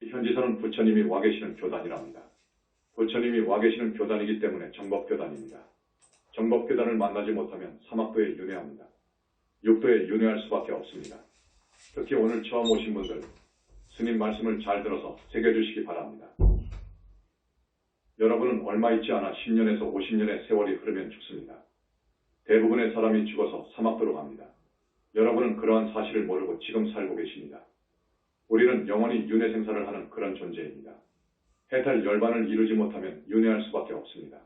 이 현지서는 부처님이 와 계시는 교단이랍니다. 부처님이 와 계시는 교단이기 때문에 정법교단입니다. 정법교단을 만나지 못하면 사막도에 윤회합니다. 육도에 윤회할 수밖에 없습니다. 특히 오늘 처음 오신 분들, 스님 말씀을 잘 들어서 새겨주시기 바랍니다. 여러분은 얼마 있지 않아 10년에서 50년의 세월이 흐르면 죽습니다. 대부분의 사람이 죽어서 사막도로 갑니다. 여러분은 그러한 사실을 모르고 지금 살고 계십니다. 우리는 영원히 윤회 생사를 하는 그런 존재입니다. 해탈 열반을 이루지 못하면 윤회할 수밖에 없습니다.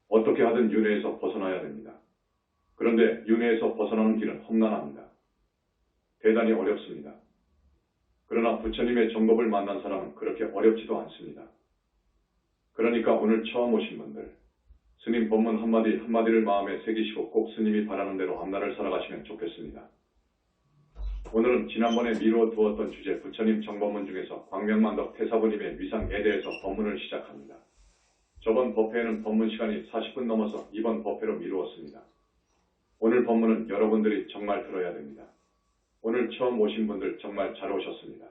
어떻게 하든 윤회에서 벗어나야 됩니다. 그런데 윤회에서 벗어나는 길은 험난합니다. 대단히 어렵습니다. 그러나 부처님의 정법을 만난 사람은 그렇게 어렵지도 않습니다. 그러니까 오늘 처음 오신 분들, 스님 법문 한마디 한마디를 마음에 새기시고 꼭 스님이 바라는 대로 앞날을 살아가시면 좋겠습니다. 오늘은 지난번에 미루어 두었던 주제 부처님 정법문 중에서 광명만덕 태사부님의 위상에 대해서 법문을 시작합니다. 저번 법회에는 법문 시간이 40분 넘어서 이번 법회로 미루었습니다. 오늘 법문은 여러분들이 정말 들어야 됩니다. 오늘 처음 오신 분들 정말 잘 오셨습니다.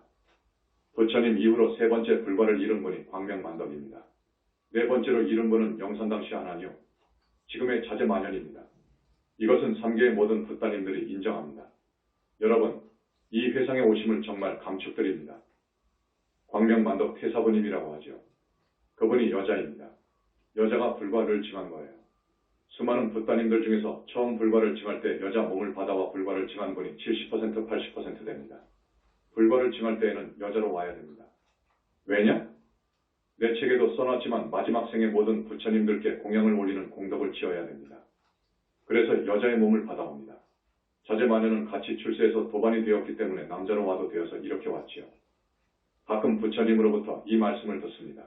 부처님 이후로 세 번째 불과를 이룬 분이 광명만덕입니다. 네 번째로 이룬 분은 영산당시 하나니요. 지금의 자제만연입니다. 이것은 3계의 모든 붓다님들이 인정합니다. 여러분, 이 회상에 오심을 정말 감축드립니다. 광명만덕 태사부님이라고 하죠. 그분이 여자입니다. 여자가 불과를 증한 거예요. 수많은 붓다님들 중에서 처음 불과를 증할 때 여자 몸을 받아와 불과를 증한 분이 70% 80% 됩니다. 불과를 증할 때에는 여자로 와야 됩니다. 왜냐? 내 책에도 써놨지만 마지막 생에 모든 부처님들께 공양을 올리는 공덕을 지어야 됩니다. 그래서 여자의 몸을 받아옵니다. 자제마녀는 같이 출세해서 도반이 되었기 때문에 남자로 와도 되어서 이렇게 왔지요. 가끔 부처님으로부터 이 말씀을 듣습니다.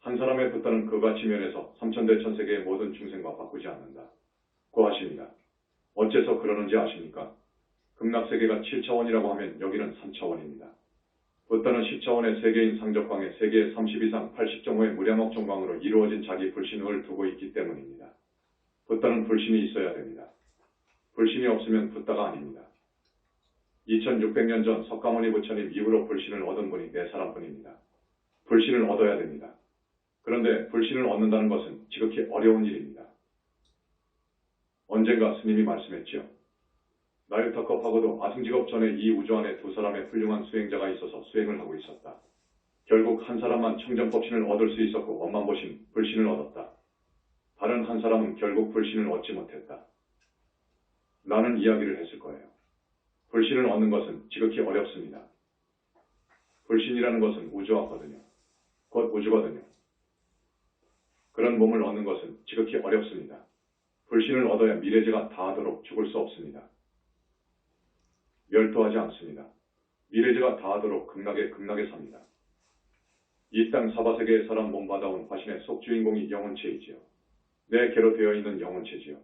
한 사람의 붓다는 그같이 면에서 삼천대천세계의 모든 중생과 바꾸지 않는다. 고 하십니다. 어째서 그러는지 아십니까? 극락세계가 7차원이라고 하면 여기는 3차원입니다. 붓다는 10차원의 세계인 상적광에 세계의 30 이상 80정호의 무량억 정광으로 이루어진 자기 불신을 두고 있기 때문입니다. 붓다는 불신이 있어야 됩니다. 불신이 없으면 붓다가 아닙니다. 2600년 전 석가모니 부처님 이후로 불신을 얻은 분이 4사람뿐입니다. 불신을 얻어야 됩니다. 그런데 불신을 얻는다는 것은 지극히 어려운 일입니다. 언젠가 스님이 말씀했지요. 나유타컵하고도 아승직업 전에 이 우주 안에 2사람의 훌륭한 수행자가 있어서 수행을 하고 있었다. 결국 한 사람만 청정법신을 얻을 수 있었고 원만보신 불신을 얻었다. 다른 한 사람은 결국 불신을 얻지 못했다. 라는 이야기를 했을 거예요. 불신을 얻는 것은 지극히 어렵습니다. 불신이라는 것은 우주화거든요. 곧 우주거든요. 그런 몸을 얻는 것은 지극히 어렵습니다. 불신을 얻어야 미래제가 다하도록 죽을 수 없습니다. 멸도하지 않습니다. 미래제가 다하도록 극락에 삽니다. 이 땅 사바세계의 사람 몸 받아온 화신의 속주인공이 영혼체이지요. 내 개로 되어 있는 영혼체지요.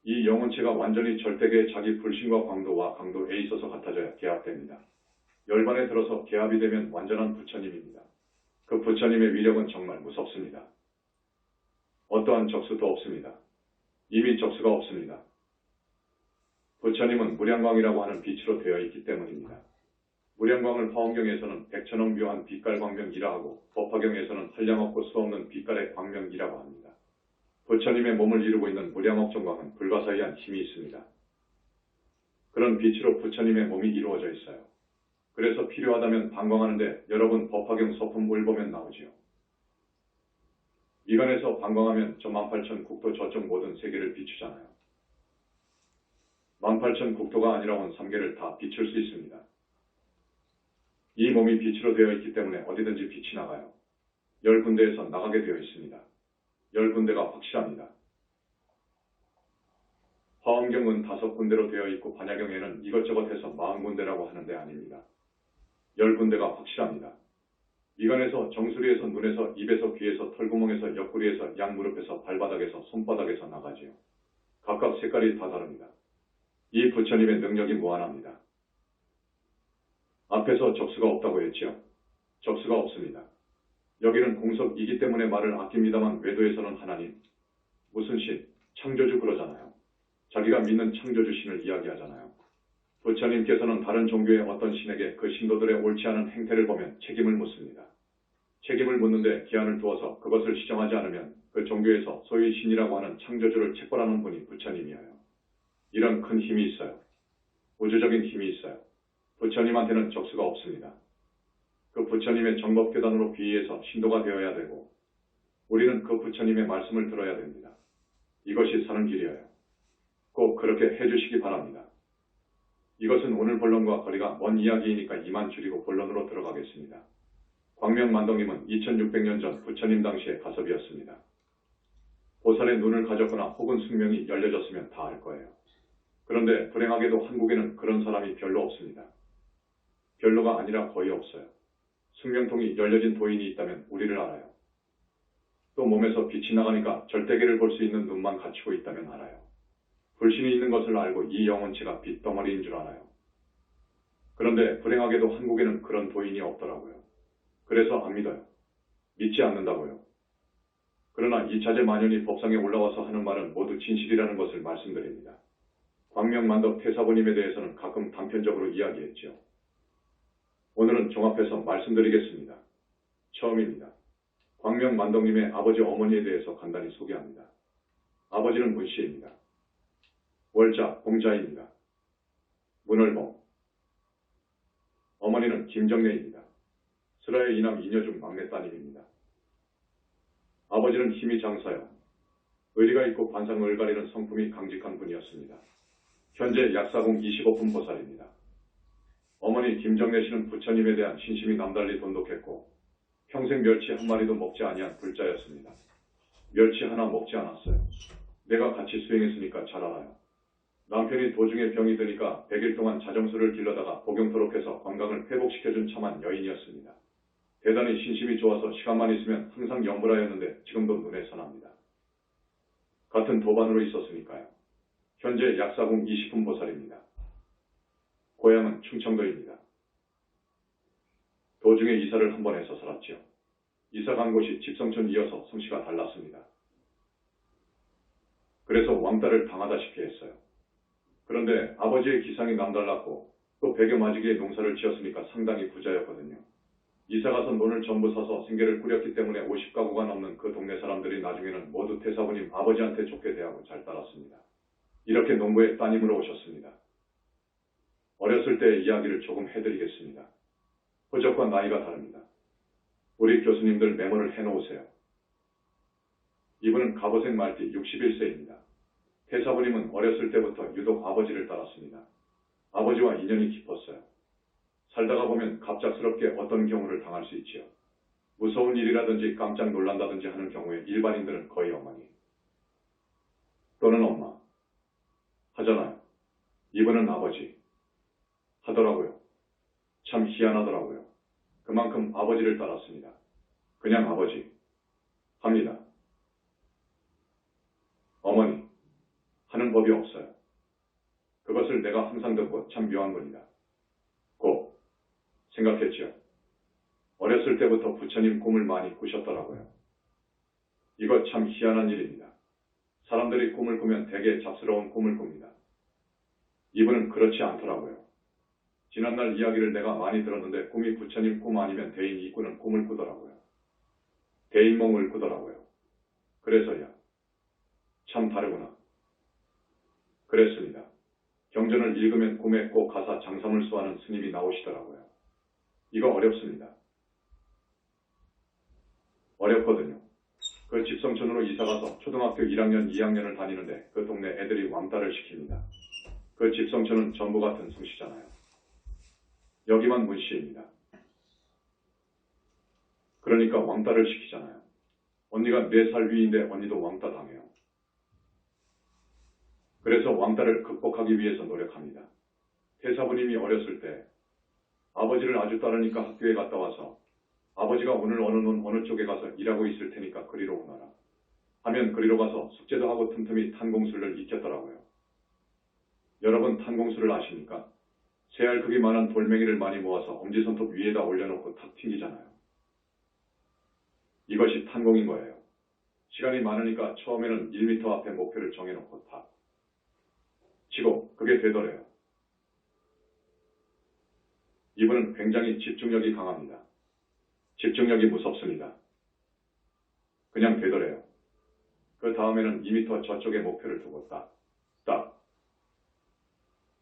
이 영혼체가 완전히 절대계의 자기 불신과 광도와 강도에 있어서 같아져야 개합됩니다. 열반에 들어서 개합이 되면 완전한 부처님입니다. 그 부처님의 위력은 정말 무섭습니다. 어떠한 적수도 없습니다. 이미 적수가 없습니다. 부처님은 무량광이라고 하는 빛으로 되어 있기 때문입니다. 무량광을 화엄경에서는 백천억 묘한 빛깔 광명이라 하고 법화경에서는 한량없고 수없는 빛깔의 광명이라고 합니다. 부처님의 몸을 이루고 있는 무량억 정광은 불가사의한 힘이 있습니다. 그런 빛으로 부처님의 몸이 이루어져 있어요. 그래서 필요하다면 방광하는데 여러분 법화경 서품을 보면 나오지요. 미간에서 방광하면 저 18,000국토 저쪽 모든 세계를 비추잖아요. 18,000국토가 아니라 온 3계를 다 비출 수 있습니다. 이 몸이 빛으로 되어 있기 때문에 어디든지 빛이 나가요. 10군데에서 나가게 되어 있습니다. 10군데가 확실합니다. 화엄경은 5군데로 되어 있고 반야경에는 이것저것 해서 40군데라고 하는데 아닙니다. 10군데가 확실합니다. 미간에서 정수리에서 눈에서 입에서 귀에서 털구멍에서 옆구리에서 양무릎에서 발바닥에서 손바닥에서 나가지요. 각각 색깔이 다 다릅니다. 이 부처님의 능력이 무한합니다. 앞에서 적수가 없다고 했지요. 적수가 없습니다. 여기는 공석이기 때문에 말을 아낍니다만 외도에서는 하나님, 무슨 신, 창조주 그러잖아요. 자기가 믿는 창조주 신을 이야기하잖아요. 부처님께서는 다른 종교의 어떤 신에게 그 신도들의 옳지 않은 행태를 보면 책임을 묻습니다. 책임을 묻는데 기한을 두어서 그것을 시정하지 않으면 그 종교에서 소위 신이라고 하는 창조주를 체벌하는 분이 부처님이에요. 이런 큰 힘이 있어요. 우주적인 힘이 있어요. 부처님한테는 적수가 없습니다. 그 부처님의 정법교단으로 비의해서 신도가 되어야 되고 우리는 그 부처님의 말씀을 들어야 됩니다. 이것이 사는 길이에요. 꼭 그렇게 해주시기 바랍니다. 이것은 오늘 본론과 거리가 먼 이야기이니까 이만 줄이고 본론으로 들어가겠습니다. 광명만덕님은 2600년 전 부처님 당시의 가섭이었습니다. 보살의 눈을 가졌거나 혹은 숙명이 열려졌으면 다 알 거예요. 그런데 불행하게도 한국에는 그런 사람이 별로 없습니다. 별로가 아니라 거의 없어요. 숙명통이 열려진 도인이 있다면 우리를 알아요. 또 몸에서 빛이 나가니까 절대계를 볼 수 있는 눈만 갖추고 있다면 알아요. 불신이 있는 것을 알고 이 영혼체가 빛덩어리인 줄 알아요. 그런데 불행하게도 한국에는 그런 도인이 없더라고요. 그래서 안 믿어요. 믿지 않는다고요. 그러나 이차제 만연이 법상에 올라와서 하는 말은 모두 진실이라는 것을 말씀드립니다. 광명만덕 태사부님에 대해서는 가끔 단편적으로 이야기했죠. 오늘은 종합해서 말씀드리겠습니다. 처음입니다. 광명만덕님의 아버지 어머니에 대해서 간단히 소개합니다. 아버지는 문씨입니다. 월자, 공자입니다. 문을봉. 어머니는 김정래입니다. 슬하의 이남 이녀 중 막내 따님입니다. 아버지는 힘이 장사요. 의리가 있고 관상을 가리는 성품이 강직한 분이었습니다. 현재 약사공 25분 보살입니다. 어머니 김정래 씨는 부처님에 대한 신심이 남달리 돈독했고 평생 멸치 한 마리도 먹지 아니한 불자였습니다. 멸치 하나 먹지 않았어요. 내가 같이 수행했으니까 잘 알아요. 남편이 도중에 병이 드니까 100일 동안 자정수를 길러다가 복용토록 해서 건강을 회복시켜준 참한 여인이었습니다. 대단히 신심이 좋아서 시간만 있으면 항상 연불하였는데 지금도 눈에 선합니다. 같은 도반으로 있었으니까요. 현재 약사공 20분 보살입니다. 고향은 충청도입니다. 도중에 이사를 한 번 해서 살았죠. 이사 간 곳이 집성촌 이어서 성씨가 달랐습니다. 그래서 왕따를 당하다시피 했어요. 그런데 아버지의 기상이 남달랐고 또 100여 마지기의 농사를 지었으니까 상당히 부자였거든요. 이사가서 논을 전부 사서 생계를 꾸렸기 때문에 50가구가 넘는 그 동네 사람들이 나중에는 모두 태사부님 아버지한테 좋게 대하고 잘 따랐습니다. 이렇게 농부의 따님으로 오셨습니다. 어렸을 때의 이야기를 조금 해드리겠습니다. 호적과 나이가 다릅니다. 우리 교수님들 메모를 해놓으세요. 이분은 갑오색 말띠 61세입니다. 태사부님은 어렸을 때부터 유독 아버지를 따랐습니다. 아버지와 인연이 깊었어요. 살다가 보면 갑작스럽게 어떤 경우를 당할 수 있지요. 무서운 일이라든지 깜짝 놀란다든지 하는 경우에 일반인들은 거의 어머니 또는 엄마 하잖아요. 이분은 아버지 하더라고요. 참 희한하더라고요. 그만큼 아버지를 따랐습니다. 그냥 아버지 합니다. 어머니 하는 법이 없어요. 그것을 내가 항상 듣고 참 묘한 겁니다. 고 생각했죠. 어렸을 때부터 부처님 꿈을 많이 꾸셨더라고요. 이거 참 희한한 일입니다. 사람들이 꿈을 꾸면 되게 잡스러운 꿈을 꿉니다. 이분은 그렇지 않더라고요. 지난날 이야기를 내가 많이 들었는데 꿈이 부처님 꿈 아니면 대인 이꾸는 꿈을 꾸더라고요. 대인몽을 꾸더라고요. 그래서야 참 다르구나. 그랬습니다. 경전을 읽으면 꿈에 꼭 가사 장사물수하는 스님이 나오시더라고요. 이거 어렵습니다. 어렵거든요. 그 집성촌으로 이사가서 초등학교 1학년, 2학년을 다니는데 그 동네 애들이 왕따를 시킵니다. 그 집성촌은 전부 같은 성씨잖아요. 여기만 문씨입니다. 그러니까 왕따를 시키잖아요. 언니가 4살 위인데 언니도 왕따 당해요. 그래서 왕따를 극복하기 위해서 노력합니다. 태사부님이 어렸을 때 아버지를 아주 따르니까 학교에 갔다 와서 아버지가 오늘 어느 논 어느 쪽에 가서 일하고 있을 테니까 그리로 오너라 하면 그리로 가서 숙제도 하고 틈틈이 탄공술을 익혔더라고요. 여러분 탄공술을 아십니까? 새알 크기만한 돌멩이를 많이 모아서 엄지손톱 위에다 올려놓고 탁 튕기잖아요. 이것이 탄공인 거예요. 시간이 많으니까 처음에는 1m 앞에 목표를 정해놓고 탁 치고 그게 되더래요. 이분은 굉장히 집중력이 강합니다. 집중력이 무섭습니다. 그냥 되더래요. 그 다음에는 2m 저쪽에 목표를 두고 딱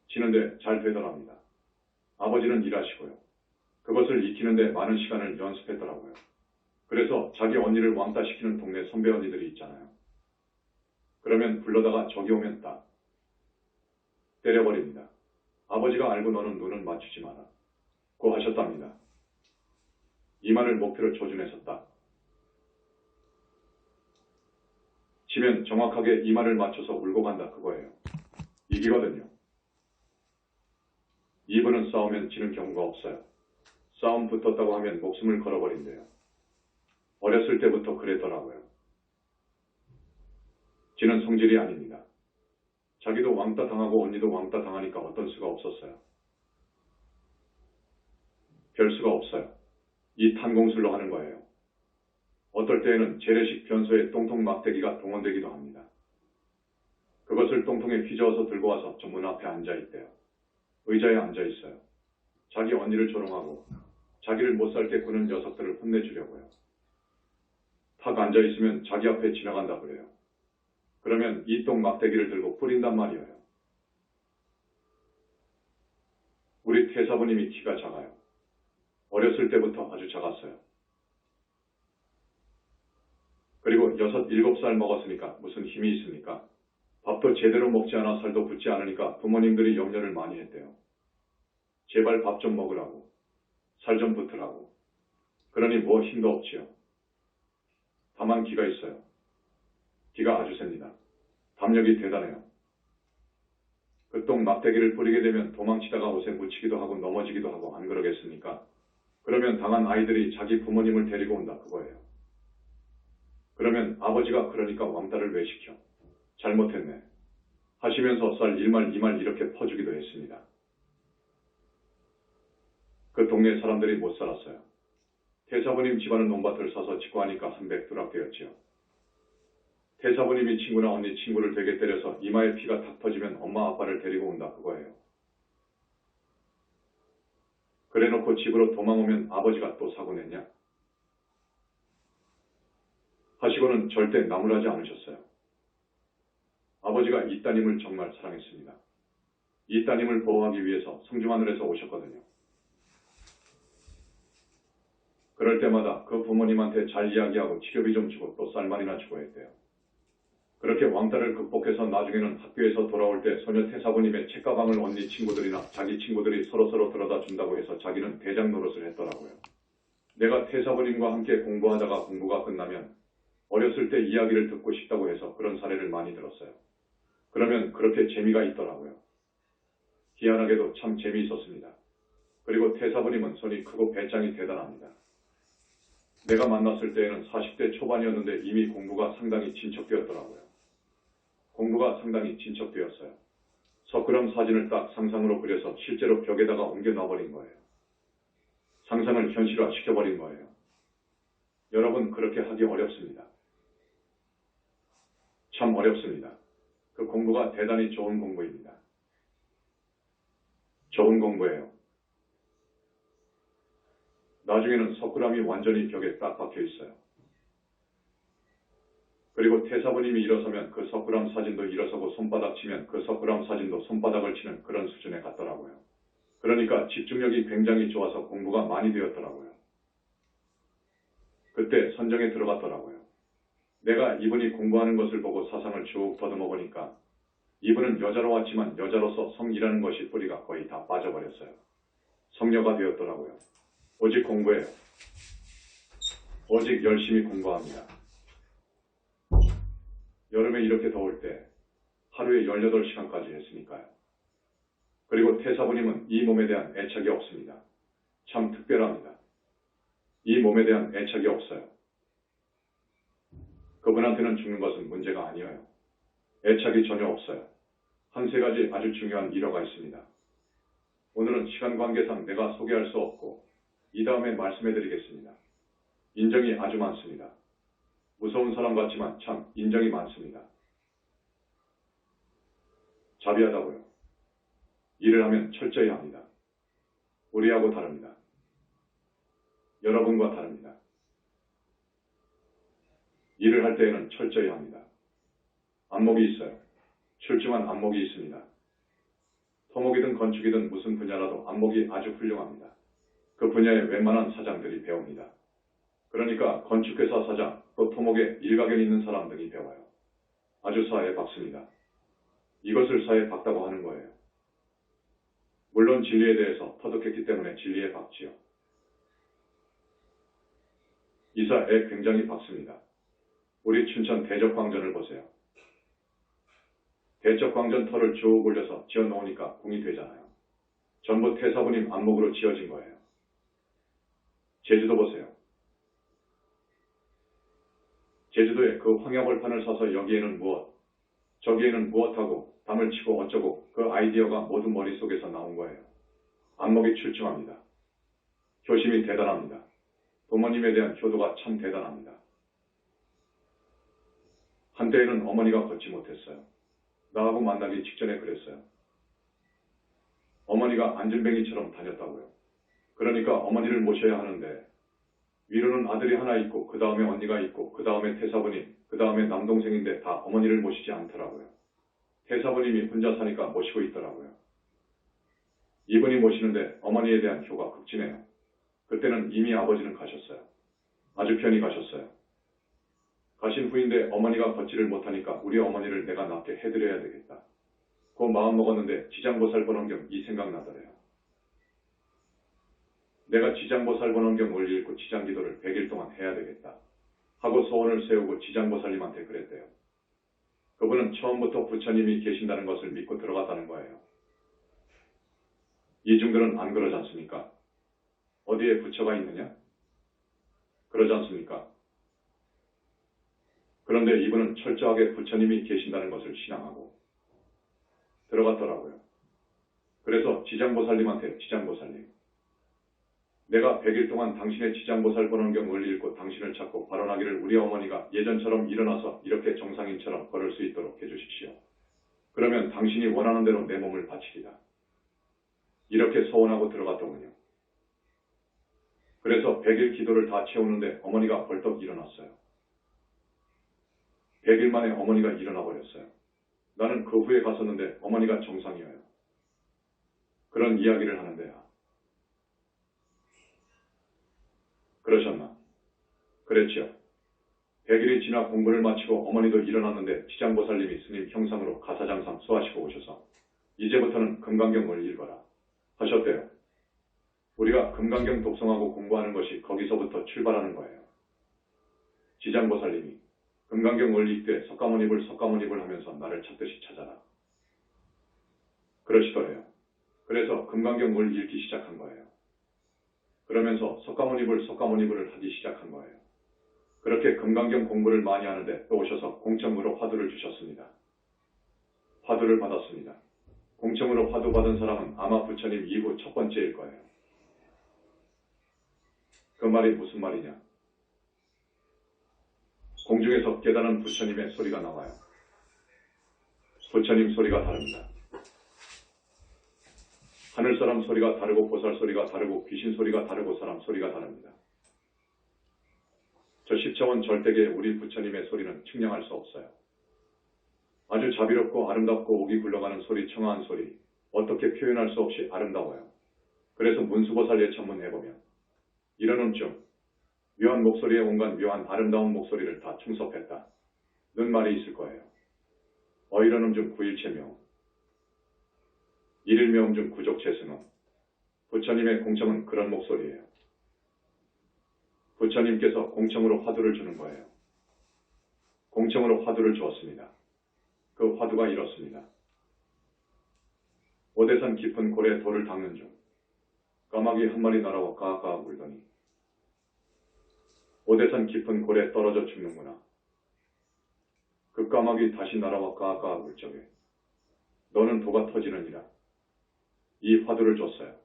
치는데 잘 되더랍니다. 아버지는 일하시고요. 그것을 익히는데 많은 시간을 연습했더라고요. 그래서 자기 언니를 왕따시키는 동네 선배 언니들이 있잖아요. 그러면 불러다가 저기 오면 딱 때려버립니다. 아버지가 알고 너는 눈은 맞추지 마라 고 하셨답니다. 이마를 목표로 조준해서 딱 치면 정확하게 이마를 맞춰서 울고 간다 그거예요. 이기거든요. 이분은 싸우면 지는 경우가 없어요. 싸움 붙었다고 하면 목숨을 걸어버린대요. 어렸을 때부터 그랬더라고요. 지는 성질이 아닙니다. 자기도 왕따 당하고 언니도 왕따 당하니까 어떤 수가 없었어요. 별 수가 없어요. 이 탄공술로 하는 거예요. 어떨 때에는 재래식 변소에 똥통 막대기가 동원되기도 합니다. 그것을 똥통에 휘저어서 들고 와서 저 문 앞에 앉아있대요. 의자에 앉아있어요. 자기 언니를 조롱하고 자기를 못살게 구는 녀석들을 혼내주려고요. 탁 앉아있으면 자기 앞에 지나간다 그래요. 그러면 이 똥 막대기를 들고 뿌린단 말이에요. 우리 태사부님이 키가 작아요. 어렸을 때부터 아주 작았어요. 그리고 6, 7살 먹었으니까 무슨 힘이 있습니까? 밥도 제대로 먹지 않아 살도 붙지 않으니까 부모님들이 염려를 많이 했대요. 제발 밥 좀 먹으라고. 살 좀 붙으라고. 그러니 뭐 힘도 없지요. 다만 기가 있어요. 기가 아주 셉니다. 담력이 대단해요. 그 똥 막대기를 뿌리게 되면 도망치다가 옷에 묻히기도 하고 넘어지기도 하고 안 그러겠습니까? 그러면 당한 아이들이 자기 부모님을 데리고 온다 그거예요. 그러면 아버지가 그러니까 왕따를 왜 시켜? 잘못했네. 하시면서 쌀 1말 2말 이렇게 퍼주기도 했습니다. 그 동네 사람들이 못 살았어요. 태사부님 집안은 논밭을 사서 짓고 하니까 한백두락되었지요. 태사부님이 친구나 언니 친구를 되게 때려서 이마에 피가 탁 터지면 엄마 아빠를 데리고 온다 그거예요. 그래놓고 집으로 도망오면 아버지가 또 사고 냈냐? 하시고는 절대 나무라지 않으셨어요. 아버지가 이 따님을 정말 사랑했습니다. 이 따님을 보호하기 위해서 성중하늘에서 오셨거든요. 그럴 때마다 그 부모님한테 잘 이야기하고 치료비 좀 주고 또 쌀말이나 주고 했대요. 그렇게 왕따를 극복해서 나중에는 학교에서 돌아올 때 소녀 태사부님의 책가방을 언니 친구들이나 자기 친구들이 서로서로 들어다 준다고 해서 자기는 대장 노릇을 했더라고요. 내가 태사부님과 함께 공부하다가 공부가 끝나면 어렸을 때 이야기를 듣고 싶다고 해서 그런 사례를 많이 들었어요. 그러면 그렇게 재미가 있더라고요. 희한하게도 참 재미있었습니다. 그리고 태사부님은 손이 크고 배짱이 대단합니다. 내가 만났을 때에는 40대 초반이었는데 이미 공부가 상당히 진척되었더라고요. 공부가 상당히 진척되었어요. 석굴암 사진을 딱 상상으로 그려서 실제로 벽에다가 옮겨 놔버린 거예요. 상상을 현실화 시켜버린 거예요. 여러분 그렇게 하기 어렵습니다. 참 어렵습니다. 그 공부가 대단히 좋은 공부입니다. 좋은 공부예요. 나중에는 석굴암이 완전히 벽에 딱 박혀 있어요. 그리고 태사부님이 일어서면 그 석굴암 사진도 일어서고 손바닥 치면 그 석굴암 사진도 손바닥을 치는 그런 수준에 갔더라고요. 그러니까 집중력이 굉장히 좋아서 공부가 많이 되었더라고요. 그때 선정에 들어갔더라고요. 내가 이분이 공부하는 것을 보고 사상을 쭉 더듬어 보니까 이분은 여자로 왔지만 여자로서 성이라는 것이 뿌리가 거의 다 빠져버렸어요. 성녀가 되었더라고요. 오직 공부해요. 오직 열심히 공부합니다. 여름에 이렇게 더울 때 하루에 18시간까지 했으니까요. 그리고 태사부님은 이 몸에 대한 애착이 없습니다. 참 특별합니다. 이 몸에 대한 애착이 없어요. 그분한테는 죽는 것은 문제가 아니에요. 애착이 전혀 없어요. 한 세 가지 아주 중요한 일화가 있습니다. 오늘은 시간 관계상 내가 소개할 수 없고 이 다음에 말씀해드리겠습니다. 인정이 아주 많습니다. 무서운 사람 같지만 참 인정이 많습니다. 자비하다고요. 일을 하면 철저히 합니다. 우리하고 다릅니다. 여러분과 다릅니다. 일을 할 때에는 철저히 합니다. 안목이 있어요. 출중한 안목이 있습니다. 토목이든 건축이든 무슨 분야라도 안목이 아주 훌륭합니다. 그 분야의 웬만한 사장들이 배웁니다. 그러니까 건축회사 사장, 또 토목에 일가견 있는 사람 등이 배워요. 아주 사에 박습니다. 이것을 사에 박다고 하는 거예요. 물론 진리에 대해서 터득했기 때문에 진리에 박지요. 이사에 굉장히 박습니다. 우리 춘천 대적광전을 보세요. 대적광전 터를 쭉 올려서 지어놓으니까 궁이 되잖아요. 전부 태사부님 안목으로 지어진 거예요. 제주도 보세요. 제주도에 그 황야벌판을 사서 여기에는 무엇, 저기에는 무엇하고 담을 치고 어쩌고 그 아이디어가 모두 머릿속에서 나온 거예요. 안목이 출중합니다. 효심이 대단합니다. 부모님에 대한 효도가 참 대단합니다. 한때에는 어머니가 걷지 못했어요. 나하고 만나기 직전에 그랬어요. 어머니가 안진뱅이처럼 다녔다고요. 그러니까 어머니를 모셔야 하는데 위로는 아들이 하나 있고 그 다음에 언니가 있고 그 다음에 태사부님, 그 다음에 남동생인데 다 어머니를 모시지 않더라고요. 태사부님이 혼자 사니까 모시고 있더라고요. 이분이 모시는데 어머니에 대한 효가 극진해요. 그때는 이미 아버지는 가셨어요. 아주 편히 가셨어요. 가신 후인데 어머니가 걷지를 못하니까 우리 어머니를 내가 낫게 해드려야 되겠다. 그 마음 먹었는데 지장보살본원경 이 생각나더래요. 내가 지장보살본원경을 읽고 지장기도를 100일 동안 해야 되겠다. 하고 소원을 세우고 지장보살님한테 그랬대요. 그분은 처음부터 부처님이 계신다는 것을 믿고 들어갔다는 거예요. 이중들은 안 그러지 않습니까? 어디에 부처가 있느냐? 그러지 않습니까? 그런데 이분은 철저하게 부처님이 계신다는 것을 신앙하고 들어갔더라고요. 그래서 지장보살님한테 지장보살님, 내가 100일 동안 당신의 지장보살본원경을 읽고 당신을 찾고 발언하기를 우리 어머니가 예전처럼 일어나서 이렇게 정상인처럼 걸을 수 있도록 해주십시오. 그러면 당신이 원하는 대로 내 몸을 바치리다. 이렇게 서원하고 들어갔더군요. 그래서 100일 기도를 다 채우는데 어머니가 벌떡 일어났어요. 100일 만에 어머니가 일어나 버렸어요. 나는 그 후에 갔었는데 어머니가 정상이어요. 그런 이야기를 하는데요. 그러셨나? 그랬지요. 100일이 지나 공부를 마치고 어머니도 일어났는데 지장보살님이 스님 형상으로 가사장상 수하시고 오셔서 이제부터는 금강경을 읽어라 하셨대요. 우리가 금강경 독성하고 공부하는 것이 거기서부터 출발하는 거예요. 지장보살님이 금강경을 읽되 석가모니불 하면서 나를 찾듯이 찾아라. 그러시더래요. 그래서 금강경을 읽기 시작한 거예요. 그러면서 석가모니불을 하기 시작한 거예요. 그렇게 금강경 공부를 많이 하는데 또 오셔서 공청으로 화두를 주셨습니다. 화두를 받았습니다. 공청으로 화두 받은 사람은 아마 부처님 이후 첫 번째일 거예요. 그 말이 무슨 말이냐? 공중에서 깨달은 부처님의 소리가 나와요. 부처님 소리가 다릅니다. 하늘 사람 소리가 다르고 보살 소리가 다르고 귀신 소리가 다르고 사람 소리가 다릅니다. 저 십차원 절대계의 우리 부처님의 소리는 측량할 수 없어요. 아주 자비롭고 아름답고 옥이 굴러가는 소리, 청아한 소리, 어떻게 표현할 수 없이 아름다워요. 그래서 문수보살 예천문 해보면 이런 음중, 묘한 목소리에 온갖 묘한 아름다운 목소리를 다 충섭했다. 는 말이 있을 거예요. 이런 음중 구일체명, 일일묘음 중 구족체승은 부처님의 공청은 그런 목소리예요. 부처님께서 공청으로 화두를 주는 거예요. 공청으로 화두를 주었습니다. 그 화두가 이렇습니다. 오대산 깊은 고래 돌을 닦는 중 까마귀 한 마리 날아와 까악까악 울더니 오대산 깊은 고래 떨어져 죽는구나. 그 까마귀 다시 날아와 까악까악 울 적에 너는 도가 터지느니라. 이 화두를 줬어요.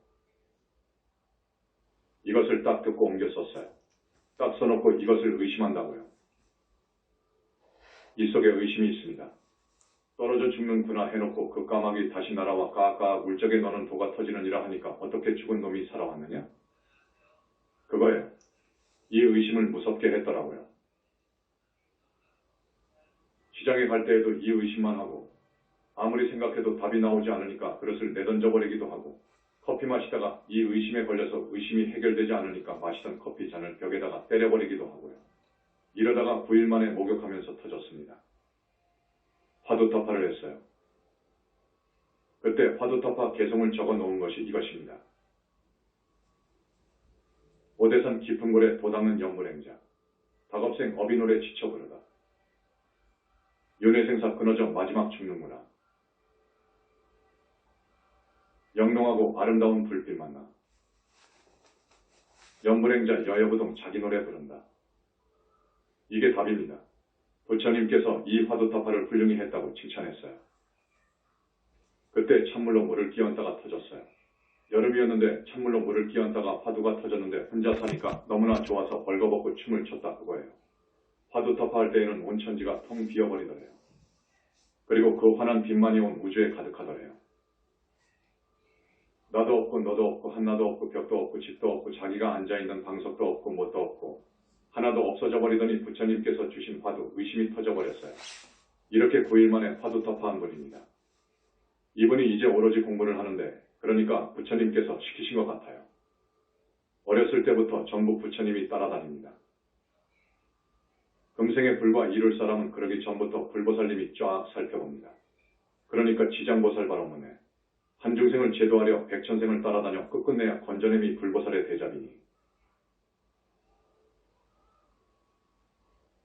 이것을 딱 듣고 옮겨 썼어요. 딱 써놓고 이것을 의심한다고요. 이 속에 의심이 있습니다. 떨어져 죽는구나 해놓고 그 까마귀 다시 날아와 까까 물적에 너는 도가 터지느니라 하니까 어떻게 죽은 놈이 살아왔느냐? 그거예요. 이 의심을 무섭게 했더라고요. 시장에 갈 때에도 이 의심만 하고 아무리 생각해도 답이 나오지 않으니까 그릇을 내던져버리기도 하고 커피 마시다가 이 의심에 걸려서 의심이 해결되지 않으니까 마시던 커피 잔을 벽에다가 때려버리기도 하고요. 이러다가 9일 만에 목욕하면서 터졌습니다. 화두타파를 했어요. 그때 화두타파 개성을 적어 놓은 것이 이것입니다. 오대산 깊은 골에 도닦는 연불행자 닭업생 어비노래 지쳐 부르다. 윤회생사 끊어져 마지막 죽는구나. 영롱하고 아름다운 불빛 만나. 연불행자 여여부동 자기 노래 부른다. 이게 답입니다. 부처님께서 이 화두타파를 훌륭히 했다고 칭찬했어요. 그때 찬물로 물을 끼얹다가 터졌어요. 여름이었는데 찬물로 물을 끼얹다가 화두가 터졌는데 혼자 사니까 너무나 좋아서 벌거벗고 춤을 췄다 그거예요. 화두타파 할 때에는 온 천지가 텅 비어버리더래요. 그리고 그 환한 빛만이 온 우주에 가득하더래요. 나도 없고 너도 없고 한나도 없고 벽도 없고 집도 없고 자기가 앉아있는 방석도 없고 못도 없고 하나도 없어져 버리더니 부처님께서 주신 화두 의심이 터져버렸어요. 이렇게 9일 만에 화두타파한 분입니다. 이분이 이제 오로지 공부를 하는데 그러니까 부처님께서 시키신 것 같아요. 어렸을 때부터 전부 부처님이 따라다닙니다. 금생에 불과 이룰 사람은 그러기 전부터 불보살님이 쫙 살펴봅니다. 그러니까 지장보살 바로문에 한중생을 제도하려 백천생을 따라다녀 끝끝내야 건져냄이 불보살의 대잡이니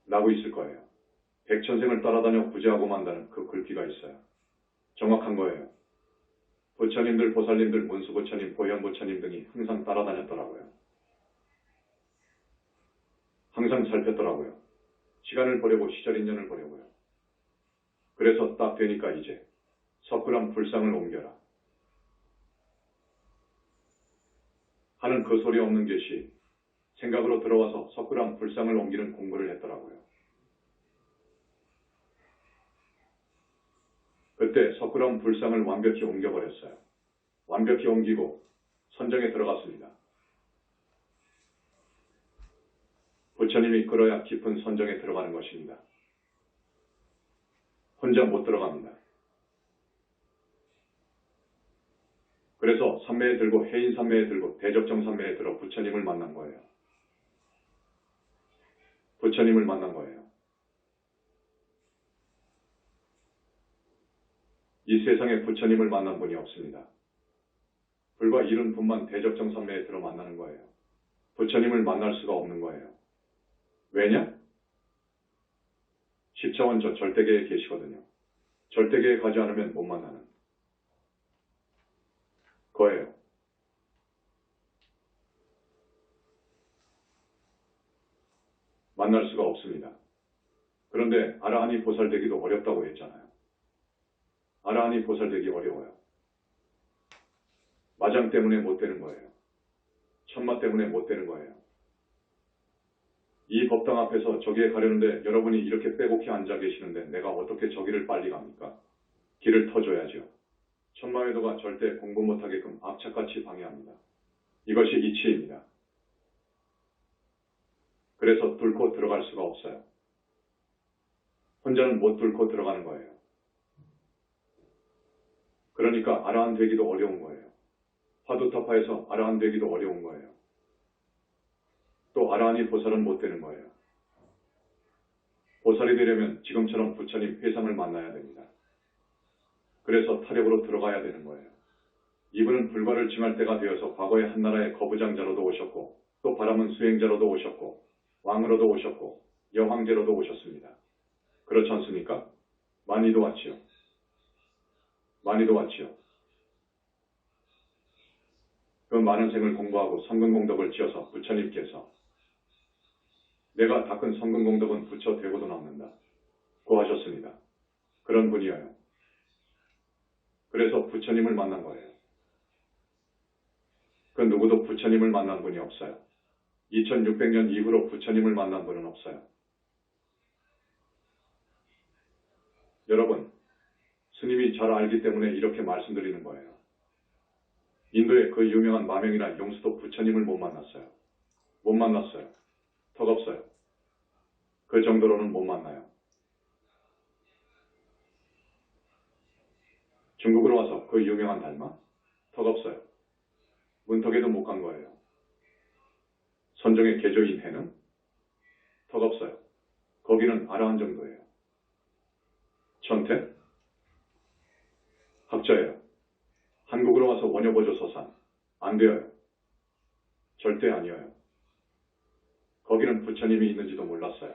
라고 있을 거예요. 백천생을 따라다녀 구제하고 만다는 그 글귀가 있어요. 정확한 거예요. 부처님들, 보살님들, 문수부처님, 보현부처님 등이 항상 따라다녔더라고요. 항상 살폈더라고요. 시간을 보려고 시절인연을 보려고요. 그래서 딱 되니까 이제 석굴암 불상을 옮겨라 하는 그 소리 없는 것이 생각으로 들어와서 석굴암 불상을 옮기는 공부를 했더라고요. 그때 석굴암 불상을 완벽히 옮겨버렸어요. 완벽히 옮기고 선정에 들어갔습니다. 부처님이 끌어야 깊은 선정에 들어가는 것입니다. 혼자 못 들어갑니다. 그래서 삼매에 들고 해인 삼매에 들고 대적정 삼매에 들어 부처님을 만난 거예요. 부처님을 만난 거예요. 이 세상에 부처님을 만난 분이 없습니다. 불과 이른 분만 대적정 삼매에 들어 만나는 거예요. 부처님을 만날 수가 없는 거예요. 왜냐? 10차원 저 절대계에 계시거든요. 절대계에 가지 않으면 못 만나는 거예요. 만날 수가 없습니다. 그런데 아라하니 보살되기도 어렵다고 했잖아요. 아라하니 보살되기 어려워요. 마장 때문에 못 되는 거예요. 천마 때문에 못 되는 거예요. 이 법당 앞에서 저기에 가려는데 여러분이 이렇게 빼곡히 앉아 계시는데 내가 어떻게 저기를 빨리 갑니까? 길을 터줘야죠. 천마외도가 절대 공부 못하게끔 악착같이 방해합니다. 이것이 이치입니다. 그래서 뚫고 들어갈 수가 없어요. 혼자는 못 뚫고 들어가는 거예요. 그러니까 아라한 되기도 어려운 거예요. 화두타파에서 아라한 되기도 어려운 거예요. 또 아라하니 보살은 못 되는 거예요. 보살이 되려면 지금처럼 부처님 회상을 만나야 됩니다. 그래서 타력으로 들어가야 되는 거예요. 이분은 불과를 징할 때가 되어서 과거에 한나라의 거부장자로도 오셨고 또 바람은 수행자로도 오셨고 왕으로도 오셨고 여황제로도 오셨습니다. 그렇지 않습니까? 많이도 왔지요. 많이도 왔지요. 그 많은 생을 공부하고 성근공덕을 지어서 부처님께서 내가 닦은 성근공덕은 부처 되고도 남는다 고 하셨습니다. 그런 분이에요. 그래서 부처님을 만난 거예요. 그 누구도 부처님을 만난 분이 없어요. 2600년 이후로 부처님을 만난 분은 없어요. 여러분, 스님이 잘 알기 때문에 이렇게 말씀드리는 거예요. 인도의 그 유명한 마명이나 용수도 부처님을 못 만났어요. 못 만났어요. 턱없어요. 그 정도로는 못 만나요. 중국으로 와서 그 유명한 달마? 턱없어요. 문턱에도 못 간 거예요. 선종의 개조인 해는? 턱없어요. 거기는 아라한 정도예요. 천태? 학자예요. 한국으로 와서 원효보조 서산. 안 되어요. 절대 아니어요. 거기는 부처님이 있는지도 몰랐어요.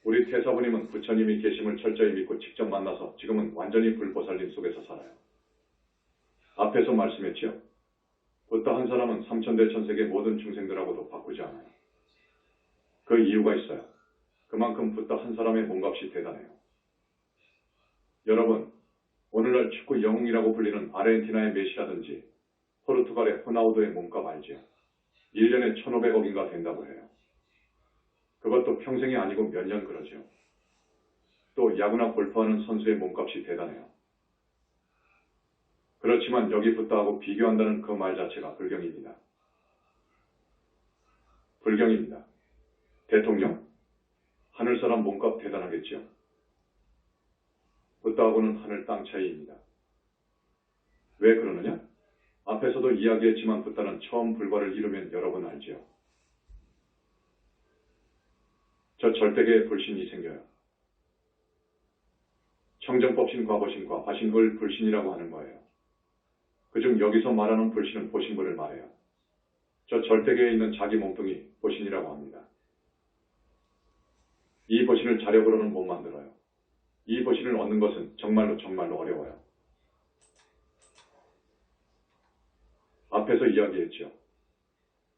우리 태사부님은 부처님이 계심을 철저히 믿고 직접 만나서 지금은 완전히 불보살림 속에서 살아요. 앞에서 말씀했지요. 부다 한 사람은 삼천대천세계 모든 중생들하고도 바꾸지 않아요. 그 이유가 있어요. 그만큼 부다 한 사람의 몸값이 대단해요. 여러분, 오늘날 축구 영웅이라고 불리는 아르헨티나의 메시라든지 포르투갈의 호나우도의 몸값 알지요? 1년에 1,500억인가 된다고 해요. 그것도 평생이 아니고 몇 년 그러죠. 또 야구나 골프하는 선수의 몸값이 대단해요. 그렇지만 여기 부다하고 비교한다는 그 말 자체가 불경입니다. 불경입니다. 대통령? 하늘사람 몸값 대단하겠지요. 부다하고는 하늘 땅 차이입니다. 왜 그러느냐? 앞에서도 이야기했지만 부다는 처음 불과를 이루면 여러분 알지요. 저 절대계의 불신이 생겨요. 청정법신, 과보신과 화신을 불신이라고 하는 거예요. 그중 여기서 말하는 불신은 보신불을 말해요. 저 절대계에 있는 자기 몸뚱이 보신이라고 합니다. 이 보신을 자력으로는 못 만들어요. 이 보신을 얻는 것은 정말로 어려워요. 앞에서 이야기했죠.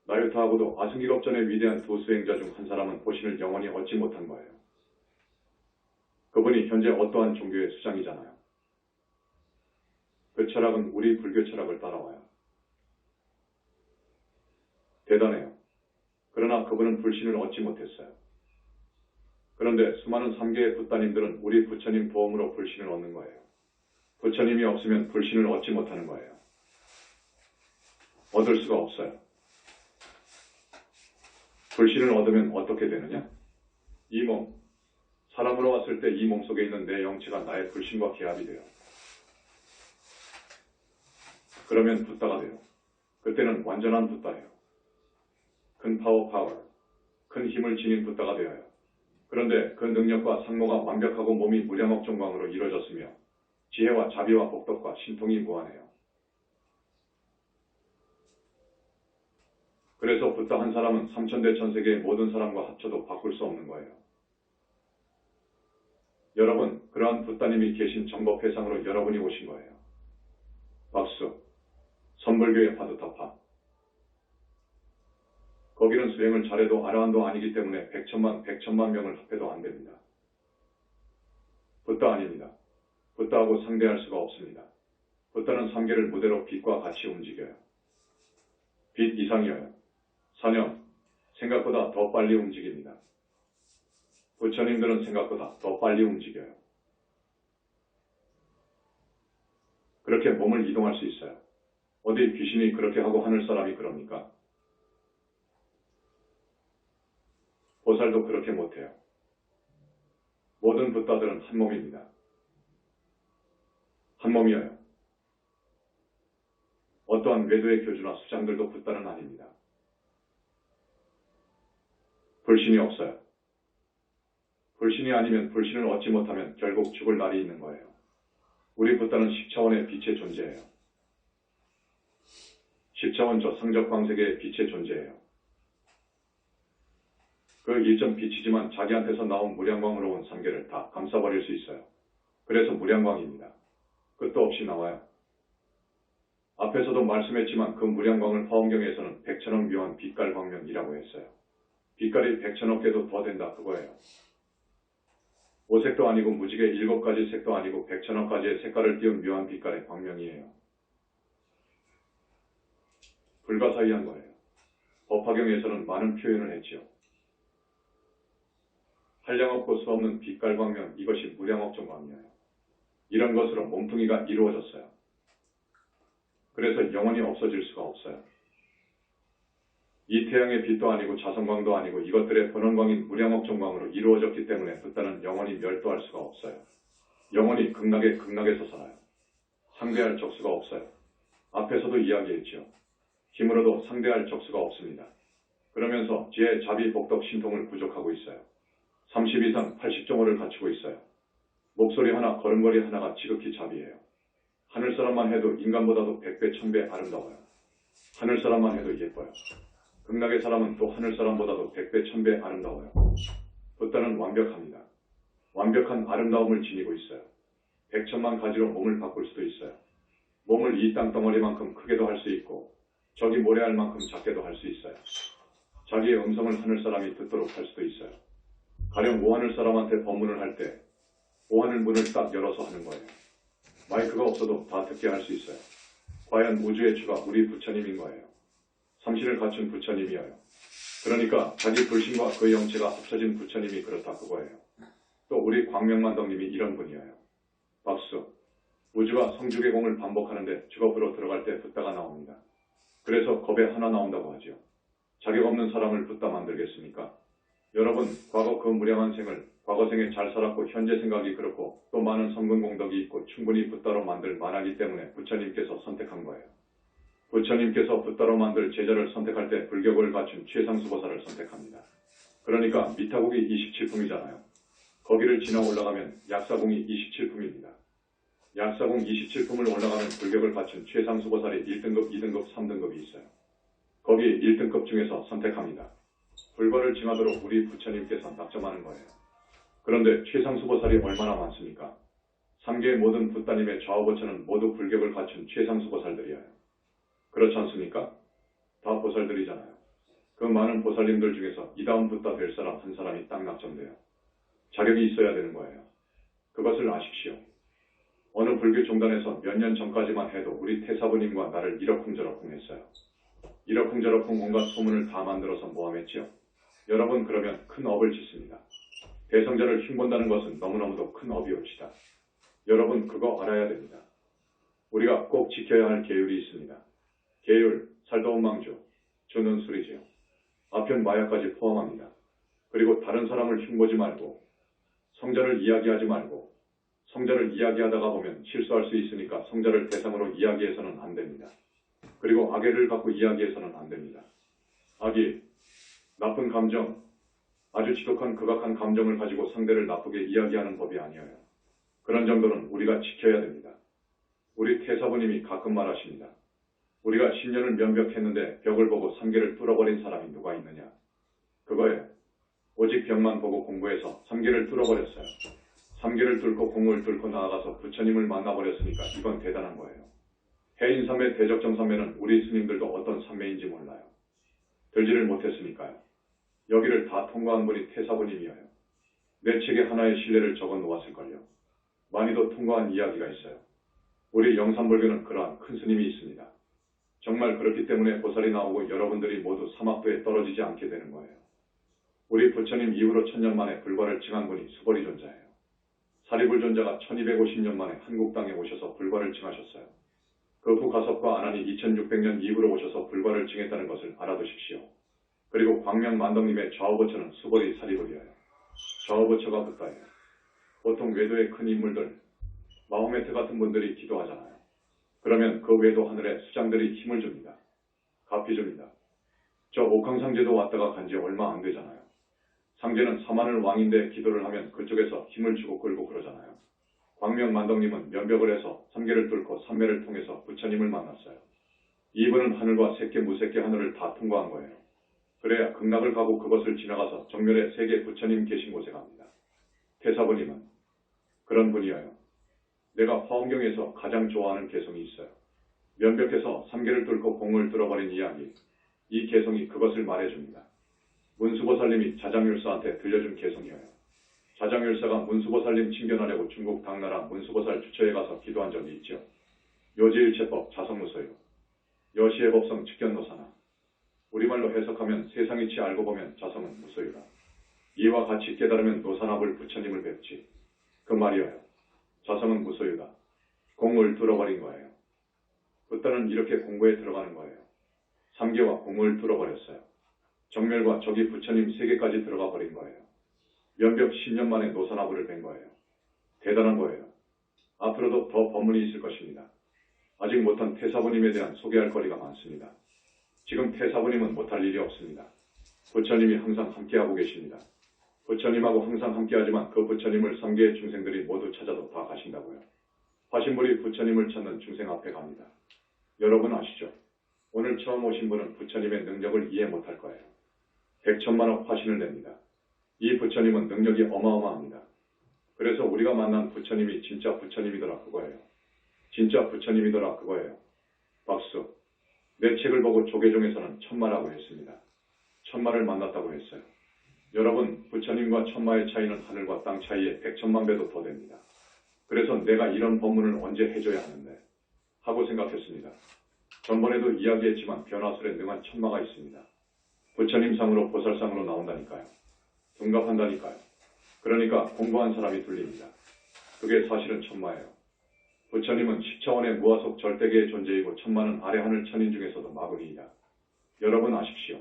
나유타하고도 아승기겁전의 위대한 두 수행자 중 한 사람은 보신을 영원히 얻지 못한 거예요. 그분이 현재 어떠한 종교의 수장이잖아요. 그 철학은 우리 불교 철학을 따라와요. 대단해요. 그러나 그분은 불신을 얻지 못했어요. 그런데 수많은 3계의 부따님들은 우리 부처님 도움으로 불신을 얻는 거예요. 부처님이 없으면 불신을 얻지 못하는 거예요. 얻을 수가 없어요. 불신을 얻으면 어떻게 되느냐? 이 몸, 사람으로 왔을 때 이 몸 속에 있는 내 영체가 나의 불신과 계합이 돼요. 그러면 붓다가 돼요. 그때는 완전한 붓다예요. 큰 파워, 큰 힘을 지닌 붓다가 되어요. 그런데 그 능력과 상모가 완벽하고 몸이 무량억 정광으로 이루어졌으며 지혜와 자비와 복덕과 신통이 무한해요. 그래서 붓다 한 사람은 삼천대천세계의 모든 사람과 합쳐도 바꿀 수 없는 거예요. 여러분, 그러한 붓다님이 계신 정법회상으로 여러분이 오신 거예요. 박수. 선불교의 파두타파. 거기는 수행을 잘해도 아라한도 아니기 때문에 백천만 명을 합해도 안 됩니다. 붓다 아닙니다. 붓다하고 상대할 수가 없습니다. 붓다는 3계를 무대로 빛과 같이 움직여요. 빛 이상이어요. 사념, 생각보다 더 빨리 움직입니다. 부처님들은 생각보다 더 빨리 움직여요. 그렇게 몸을 이동할 수 있어요. 어디 귀신이 그렇게 하고 하늘 사람이 그럽니까? 보살도 그렇게 못해요. 모든 붓다들은 한 몸입니다. 한 몸이어요. 어떠한 외도의 교주나 수장들도 붓다는 아닙니다. 불신이 없어요. 불신이 아니면 불신을 얻지 못하면 결국 죽을 날이 있는 거예요. 우리 붓다는 10차원의 빛의 존재예요. 10차원 저 상적광세계의 빛의 존재예요. 그 일점 빛이지만 자기한테서 나온 무량광으로 온 3계를 다 감싸버릴 수 있어요. 그래서 무량광입니다. 끝도 없이 나와요. 앞에서도 말씀했지만 그 무량광을 화엄경에서는 백천억 묘한 빛깔 광명이라고 했어요. 빛깔이 100천억 개도 더 된다 그거예요. 5색도 아니고 무지개 7가지 색도 아니고 100천억 가지의 색깔을 띄운 묘한 빛깔의 광명이에요. 불가사의한 거예요. 법화경에서는 많은 표현을 했지요. 한량없고 수없는 빛깔 광명, 이것이 무량억 정광이에요. 이런 것으로 몸뚱이가 이루어졌어요. 그래서 영원히 없어질 수가 없어요. 이 태양의 빛도 아니고 자성광도 아니고 이것들의 본원광인 무량억 정광으로 이루어졌기 때문에 붓다는 영원히 멸도할 수가 없어요. 영원히 극락에서 살아요. 상대할 적수가 없어요. 앞에서도 이야기했죠. 힘으로도 상대할 적수가 없습니다. 그러면서 지혜, 자비, 복덕, 신통을 부족하고 있어요. 30 이상 80정호를 갖추고 있어요. 목소리 하나, 걸음걸이 하나가 지극히 자비해요. 하늘 사람만 해도 인간보다도 100배, 1000배 아름다워요. 하늘 사람만 해도 예뻐요. 극락의 사람은 또 하늘 사람보다도 100배, 1000배 아름다워요. 붓다는 완벽합니다. 완벽한 아름다움을 지니고 있어요. 100천만 가지로 몸을 바꿀 수도 있어요. 몸을 이 땅덩어리만큼 크게도 할 수 있고 저기 모래알 만큼 작게도 할 수 있어요. 자기의 음성을 하늘 사람이 듣도록 할 수도 있어요. 가령 오하늘 사람한테 법문을 할 때 오하늘 문을 딱 열어서 하는 거예요. 마이크가 없어도 다 듣게 할 수 있어요. 과연 우주의 주가 우리 부처님인 거예요. 삼신을 갖춘 부처님이어요. 그러니까 자기 불신과 그 영체가 합쳐진 부처님이 그렇다 그거예요. 또 우리 광명만덕님이 이런 분이에요. 박수. 우주가 성주개공을 반복하는데 주겁으로 들어갈 때 붓다가 나옵니다. 그래서 겁에 하나 나온다고 하죠. 자격 없는 사람을 붓다 만들겠습니까? 여러분, 과거 그 무량한 생을 과거 생에 잘 살았고 현재 생각이 그렇고 또 많은 성근 공덕이 있고 충분히 붓다로 만들 만하기 때문에 부처님께서 선택한 거예요. 부처님께서 붓다로 만들 제자를 선택할 때 불격을 갖춘 최상수보살을 선택합니다. 그러니까 미타국이 27품이잖아요. 거기를 지나 올라가면 약사궁이 27품입니다. 약사궁 27품을 올라가면 불격을 갖춘 최상수보살이 1등급, 2등급, 3등급이 있어요. 거기 1등급 중에서 선택합니다. 불과를 징하도록 우리 부처님께서 낙점하는 거예요. 그런데 최상수보살이 얼마나 많습니까? 3계의 모든 붓다님의 좌우보처는 모두 불격을 갖춘 최상수보살들이에요. 그렇지 않습니까? 다 보살들이잖아요. 그 많은 보살님들 중에서 이 다음 붓다 될 사람 한 사람이 딱 낙점돼요. 자격이 있어야 되는 거예요. 그것을 아십시오. 어느 불교 종단에서 몇 년 전까지만 해도 우리 태사부님과 나를 이러쿵저러쿵 했어요. 이러쿵저러쿵 온갖 소문을 다 만들어서 모함했죠. 여러분 그러면 큰 업을 짓습니다. 대성자를 흉본다는 것은 너무너무도 큰 업이옵시다. 여러분 그거 알아야 됩니다. 우리가 꼭 지켜야 할 계율이 있습니다. 계율, 살더운 망주, 주는 술이지요. 아편 마약까지 포함합니다. 그리고 다른 사람을 흉보지 말고 성자를 이야기하지 말고 성자를 이야기하다가 보면 실수할 수 있으니까 성자를 대상으로 이야기해서는 안 됩니다. 그리고 악의를 갖고 이야기해서는 안 됩니다. 악의, 나쁜 감정, 아주 지독한 극악한 감정을 가지고 상대를 나쁘게 이야기하는 법이 아니에요. 그런 정도는 우리가 지켜야 됩니다. 우리 태사부님이 가끔 말하십니다. 우리가 10년을 면벽했는데 벽을 보고 3개를 뚫어버린 사람이 누가 있느냐. 그거예요. 오직 벽만 보고 공부해서 3개를 뚫어버렸어요. 3개를 뚫고 공을 뚫고 나아가서 부처님을 만나버렸으니까 이건 대단한 거예요. 해인삼매, 대적정삼매는 우리 스님들도 어떤 삼매인지 몰라요. 들지를 못했으니까요. 여기를 다 통과한 분이 태사부님이에요. 내 책에 하나의 신뢰를 적어 놓았을걸요. 많이도 통과한 이야기가 있어요. 우리 영산불교는 그러한 큰 스님이 있습니다. 정말 그렇기 때문에 보살이 나오고 여러분들이 모두 사막도에 떨어지지 않게 되는 거예요. 우리 부처님 이후로 1000년 만에 불과를 징한 분이 수보리존자예요. 사리불존자가 1250년 만에 한국 땅에 오셔서 불과를 징하셨어요. 그 후 가섭과 아난이 2600년 이후로 오셔서 불과를 징했다는 것을 알아두십시오. 그리고 광명만덕님의 좌우보처는 수보리 사리불이에요. 좌우보처가 붓다예요. 보통 외도의 큰 인물들, 마호메트 같은 분들이 기도하잖아요. 그러면 그 외도 하늘에 수장들이 힘을 줍니다. 갚이 줍니다. 저 옥황상제도 왔다가 간지 얼마 안 되잖아요. 상제는 사만을 왕인데 기도를 하면 그쪽에서 힘을 주고 끌고 그러잖아요. 광명만덕님은 면벽을 해서 3계를 뚫고 3매를 통해서 부처님을 만났어요. 이분은 하늘과 세계 무세계 하늘을 다 통과한 거예요. 그래야 극락을 가고 그것을 지나가서 정면에 세계 부처님 계신 곳에 갑니다. 태사부님은 그런 분이에요. 내가 화엄경에서 가장 좋아하는 개성이 있어요. 면벽해서 3계를 뚫고 공을 뚫어버린 이야기. 이 개성이 그것을 말해줍니다. 문수보살님이 자장율사한테 들려준 개성이에요. 자장율사가 문수보살님 칭견하려고 중국 당나라 문수보살 주처에 가서 기도한 적이 있죠. 요지일체법 자성무소요. 여시의 법성 직견노사나. 우리말로 해석하면 세상이치 알고 보면 자성은 무소유라. 이와 같이 깨달으면 노산합을 부처님을 뵙지. 그 말이에요. 자성은 무소유다. 공을 뚫어버린 거예요. 붓다는 이렇게 공부에 들어가는 거예요. 3개와 공을 뚫어버렸어요. 정멸과 저기 부처님 3개까지 들어가 버린 거예요. 연벽 10년 만에 노선화부를 뵌 거예요. 대단한 거예요. 앞으로도 더 법문이 있을 것입니다. 아직 못한 태사부님에 대한 소개할 거리가 많습니다. 지금 태사부님은 못할 일이 없습니다. 부처님이 항상 함께하고 계십니다. 부처님하고 항상 함께하지만 그 부처님을 3개의 중생들이 모두 찾아도 다 가신다고요. 화신불이 부처님을 찾는 중생 앞에 갑니다. 여러분 아시죠? 오늘 처음 오신 분은 부처님의 능력을 이해 못할 거예요. 100천만억 화신을 냅니다. 이 부처님은 능력이 어마어마합니다. 그래서 우리가 만난 부처님이 진짜 부처님이더라 그거예요. 진짜 부처님이더라 그거예요. 박수. 내 책을 보고 조계종에서는 천마라고 했습니다. 천마를 만났다고 했어요. 여러분, 부처님과 천마의 차이는 하늘과 땅 차이에 100천만 배도 더 됩니다. 그래서 내가 이런 법문을 언제 해줘야 하는데 하고 생각했습니다. 전번에도 이야기했지만 변화술에 능한 천마가 있습니다. 부처님상으로 보살상으로 나온다니까요. 둔갑한다니까요. 그러니까 공부한 사람이 들립니다. 그게 사실은 천마예요. 부처님은 10차원의 무아속 절대계의 존재이고 천마는 아래 하늘 천인 중에서도 마구니이다. 여러분 아십시오.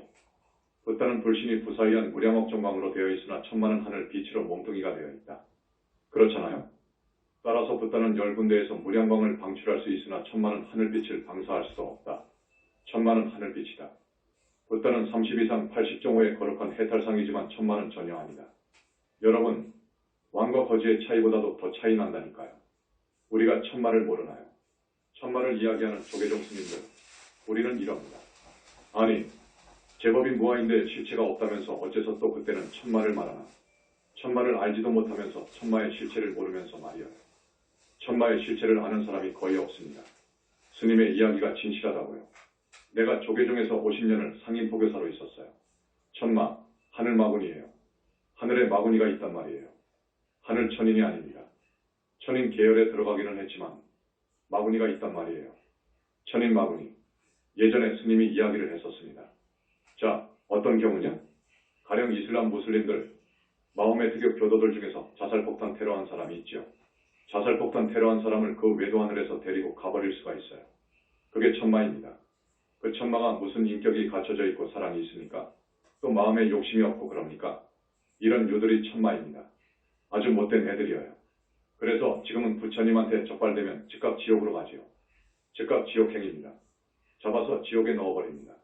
붓다는 불신이 부사이한 무량억 정광으로 되어 있으나 천마는 하늘 빛으로 몽둥이가 되어 있다. 그렇잖아요? 따라서 붓다는 10군데에서 무량광을 방출할 수 있으나 천마는 하늘빛을 방사할 수도 없다. 천마는 하늘빛이다. 붓다는 30 이상 80정호의 거룩한 해탈상이지만 천마는 전혀 아니다. 여러분, 왕과 거지의 차이보다도 더 차이 난다니까요. 우리가 천마를 모르나요? 천마를 이야기하는 조계종 스님들, 우리는 이럽니다. 아니, 제법이 무아인데 실체가 없다면서 어째서 또 그때는 천마를 말하나? 천마를 알지도 못하면서 천마의 실체를 모르면서 말이야. 천마의 실체를 아는 사람이 거의 없습니다. 스님의 이야기가 진실하다고요. 내가 조계종에서 50년을 상인포교사로 있었어요. 천마, 하늘 마구니예요. 하늘에 마구니가 있단 말이에요. 하늘 천인이 아닙니다. 천인 계열에 들어가기는 했지만 마구니가 있단 말이에요. 천인 마구니. 예전에 스님이 이야기를 했었습니다. 자, 어떤 경우냐? 가령 이슬람 무슬림들, 마호메트교 교도들 중에서 자살폭탄 테러한 사람이 있죠. 자살폭탄 테러한 사람을 그 외도 하늘에서 데리고 가버릴 수가 있어요. 그게 천마입니다. 그 천마가 무슨 인격이 갖춰져 있고 사랑이 있습니까? 또 마음에 욕심이 없고 그럽니까? 이런 유들이 천마입니다. 아주 못된 애들이에요. 그래서 지금은 부처님한테 적발되면 즉각 지옥으로 가지요. 즉각 지옥행입니다. 잡아서 지옥에 넣어버립니다.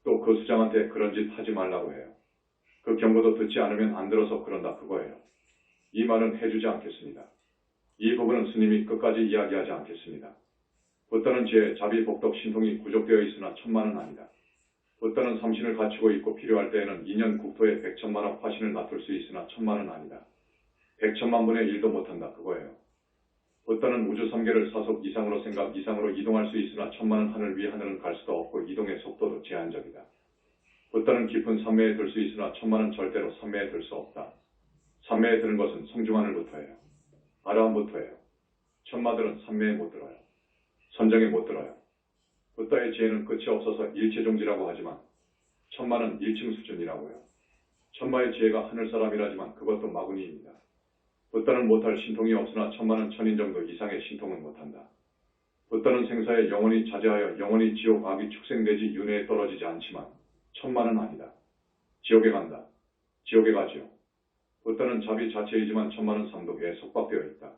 또 그 수장한테 그런 짓 하지 말라고 해요. 그 경고도 듣지 않으면 안 들어서 그런다 그거예요. 이 말은 해주지 않겠습니다. 이 부분은 스님이 끝까지 이야기하지 않겠습니다. 붓다는 지혜, 자비, 복덕, 신통이 구족되어 있으나 천마는 아니다. 붓다는 삼신을 갖추고 있고 필요할 때에는 인연 국토에 100천만억 화신을 놔둘 수 있으나 천마는 아니다. 100천만 분의 1도 못한다 그거예요. 붓다는 우주 3개를 사속 이상으로 생각 이상으로 이동할 수 있으나 천마는 하늘 위 하늘은 갈 수도 없고 이동의 속도도 제한적이다. 붓다는 깊은 산매에 들 수 있으나 천마는 절대로 산매에 들 수 없다. 산매에 드는 것은 성중하늘부터예요. 아라함부터예요. 천마들은 산매에 못 들어요. 선정에 못 들어요. 붓다의 지혜는 끝이 없어서 일체종지라고 하지만 천마는 1층 수준이라고요. 천마의 지혜가 하늘사람이라지만 그것도 마구니입니다. 붓다는 못할 신통이 없으나 천마는 천인 정도 이상의 신통은 못한다. 붓다는 생사에 영원히 자제하여 영원히 지옥 악이 축생되지 윤회에 떨어지지 않지만 천마는 아니다. 지옥에 간다. 지옥에 가지요. 붓다는 자비 자체이지만 천마는 삼독에 속박되어 있다.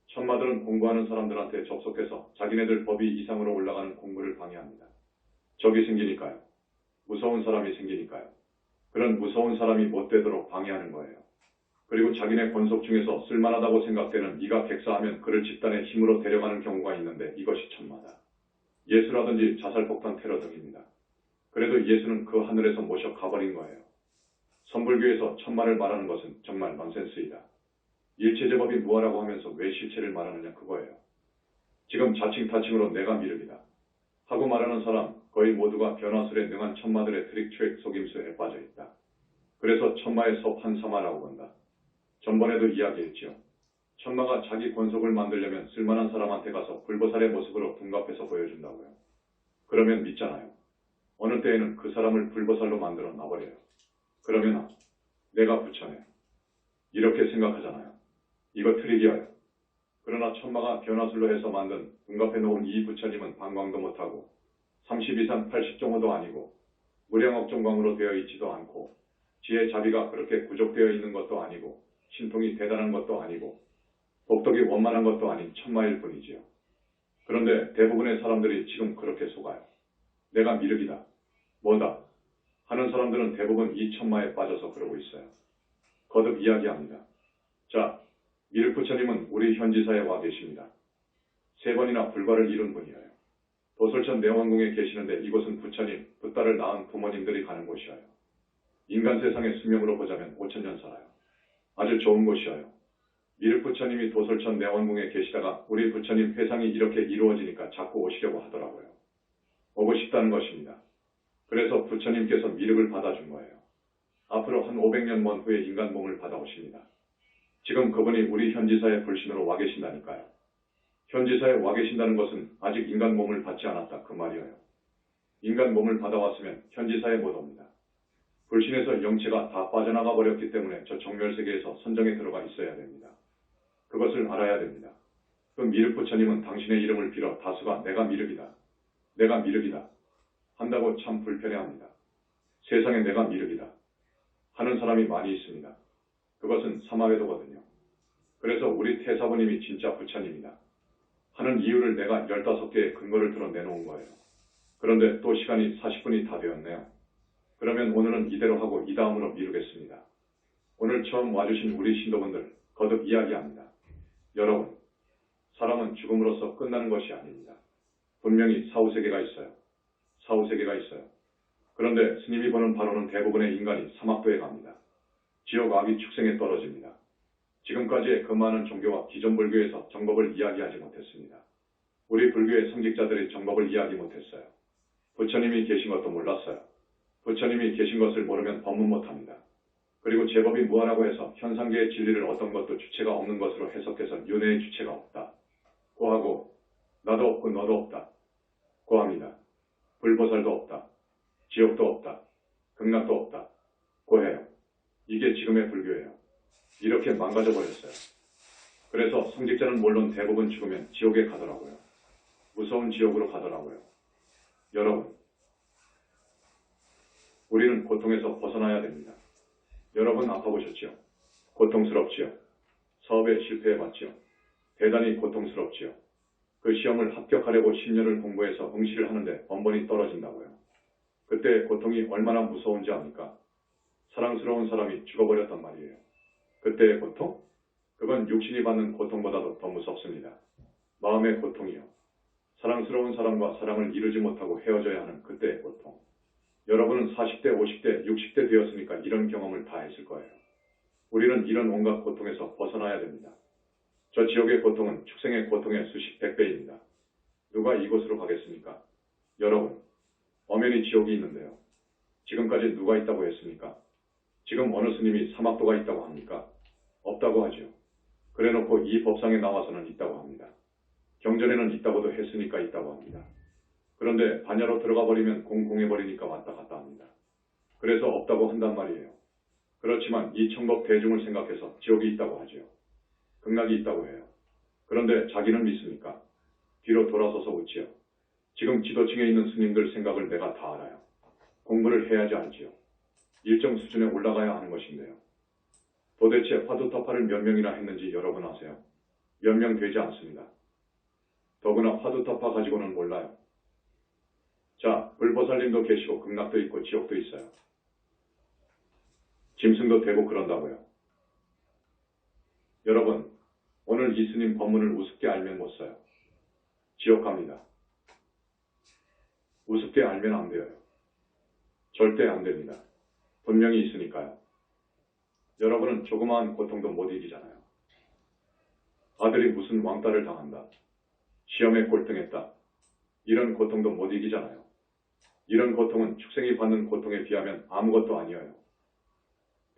천마들은 공부하는 사람들한테 접속해서 자기네들 법이 이상으로 올라가는 공부를 방해합니다. 적이 생기니까요. 무서운 사람이 생기니까요. 그런 무서운 사람이 못 되도록 방해하는 거예요. 그리고 자기네 권속 중에서 쓸만하다고 생각되는 이가 객사하면 그를 집단의 힘으로 데려가는 경우가 있는데 이것이 천마다. 예수라든지 자살폭탄 테러 등입니다. 그래도 예수는 그 하늘에서 모셔 가버린 거예요. 선불교에서 천마를 말하는 것은 정말 넌센스이다. 일체제법이 무아라고 하면서 왜 실체를 말하느냐 그거예요. 지금 자칭타칭으로 내가 미륵이다 하고 말하는 사람 거의 모두가 변화술에 능한 천마들의 트릭 트랙 속임수에 빠져 있다. 그래서 천마의 섭 한사마라고 본다. 전번에도 이야기했지요. 천마가 자기 권속을 만들려면 쓸만한 사람한테 가서 불보살의 모습으로 둔갑해서 보여준다고요. 그러면 믿잖아요. 어느 때에는 그 사람을 불보살로 만들어 놔버려요. 그러면 내가 부처네. 이렇게 생각하잖아요. 이거 트릭이에요. 그러나 천마가 변화술로 해서 만든 둔갑해 놓은 이 부처님은 방광도 못하고 30 이상 80종호도 아니고 무량억종광으로 되어 있지도 않고 지혜 자비가 그렇게 구족되어 있는 것도 아니고 신통이 대단한 것도 아니고 복덕이 원만한 것도 아닌 천마일 뿐이지요. 그런데 대부분의 사람들이 지금 그렇게 속아요. 내가 미륵이다. 뭐다. 하는 사람들은 대부분 이 천마에 빠져서 그러고 있어요. 거듭 이야기합니다. 자, 미륵 부처님은 우리 현지사에 와 계십니다. 3번이나 불과를 이룬 분이에요. 도솔천 내원궁에 계시는데 이곳은 부처님, 붓딸을 낳은 부모님들이 가는 곳이에요. 인간 세상의 수명으로 보자면 5천년 살아요. 아주 좋은 곳이에요. 미륵 부처님이 도솔천 내원궁에 계시다가 우리 부처님 회상이 이렇게 이루어지니까 자꾸 오시려고 하더라고요. 오고 싶다는 것입니다. 그래서 부처님께서 미륵을 받아준 거예요. 앞으로 한 500년 먼 후에 인간 몸을 받아오십니다. 지금 그분이 우리 현지사의 불신으로 와 계신다니까요. 현지사에 와 계신다는 것은 아직 인간 몸을 받지 않았다 그 말이에요. 인간 몸을 받아왔으면 현지사에 못 옵니다. 불신에서 영체가 다 빠져나가 버렸기 때문에 저 정멸세계에서 선정에 들어가 있어야 됩니다. 그것을 알아야 됩니다. 그 미륵 부처님은 당신의 이름을 빌어 다수가 내가 미륵이다. 내가 미륵이다. 한다고 참 불편해합니다. 세상에 내가 미륵이다. 하는 사람이 많이 있습니다. 그것은 사마외도거든요. 그래서 우리 태사부님이 진짜 부처님이다. 하는 이유를 내가 15개의 근거를 들어 내놓은 거예요. 그런데 또 시간이 40분이 다 되었네요. 그러면 오늘은 이대로 하고 이 다음으로 미루겠습니다. 오늘 처음 와주신 우리 신도분들 거듭 이야기합니다. 여러분, 사람은 죽음으로써 끝나는 것이 아닙니다. 분명히 사후세계가 있어요. 사후세계가 있어요. 그런데 스님이 보는 바로는 대부분의 인간이 사막도에 갑니다. 지옥 악이 축생에 떨어집니다. 지금까지의 그 많은 종교와 기존 불교에서 정법을 이야기하지 못했습니다. 우리 불교의 성직자들이 정법을 이야기 못했어요. 부처님이 계신 것도 몰랐어요. 부처님이 계신 것을 모르면 법문 못합니다. 그리고 제법이 무한하고 해서 현상계의 진리를 어떤 것도 주체가 없는 것으로 해석해서 윤회의 주체가 없다. 고하고 나도 없고 너도 없다. 고합니다. 불보살도 없다. 지옥도 없다. 극락도 없다. 고해요. 이게 지금의 불교예요. 이렇게 망가져 버렸어요. 그래서 성직자는 물론 대부분 죽으면 지옥에 가더라고요. 무서운 지옥으로 가더라고요. 여러분, 우리는 고통에서 벗어나야 됩니다. 여러분 아파보셨지요? 고통스럽지요? 사업에 실패해봤지요? 대단히 고통스럽지요? 그 시험을 합격하려고 10년을 공부해서 응시를 하는데 번번이 떨어진다고요. 그때 고통이 얼마나 무서운지 압니까? 사랑스러운 사람이 죽어버렸단 말이에요. 그때의 고통? 그건 육신이 받는 고통보다도 더 무섭습니다. 마음의 고통이요. 사랑스러운 사람과 사랑을 이루지 못하고 헤어져야 하는 그때의 고통. 여러분은 40대, 50대, 60대 되었으니까 이런 경험을 다 했을 거예요. 우리는 이런 온갖 고통에서 벗어나야 됩니다. 저 지옥의 고통은 축생의 고통의 수십 100배입니다. 누가 이곳으로 가겠습니까? 여러분, 엄연히 지옥이 있는데요. 지금까지 누가 있다고 했습니까? 지금 어느 스님이 사막도가 있다고 합니까? 없다고 하죠. 그래놓고 이 법상에 나와서는 있다고 합니다. 경전에는 있다고도 했으니까 있다고 합니다. 그런데 반야로 들어가 버리면 공공해버리니까 왔다 갔다 합니다. 그래서 없다고 한단 말이에요. 그렇지만 이 천법 대중을 생각해서 지옥이 있다고 하죠. 극락이 있다고 해요. 그런데 자기는 믿습니까? 뒤로 돌아서서 웃지요. 지금 지도층에 있는 스님들 생각을 내가 다 알아요. 공부를 해야지 알지요. 일정 수준에 올라가야 하는 것인데요. 도대체 화두타파를 몇 명이나 했는지 여러분 아세요? 몇 명 되지 않습니다. 더구나 화두타파 가지고는 몰라요. 자, 불보살님도 계시고 극락도 있고 지옥도 있어요. 짐승도 되고 그런다고요. 여러분, 오늘 이 스님 법문을 우습게 알면 못 써요. 지옥 갑니다. 우습게 알면 안 돼요. 절대 안 됩니다. 분명히 있으니까요. 여러분은 조그마한 고통도 못 이기잖아요. 아들이 무슨 왕따를 당한다. 시험에 꼴등했다. 이런 고통도 못 이기잖아요. 이런 고통은 축생이 받는 고통에 비하면 아무것도 아니에요.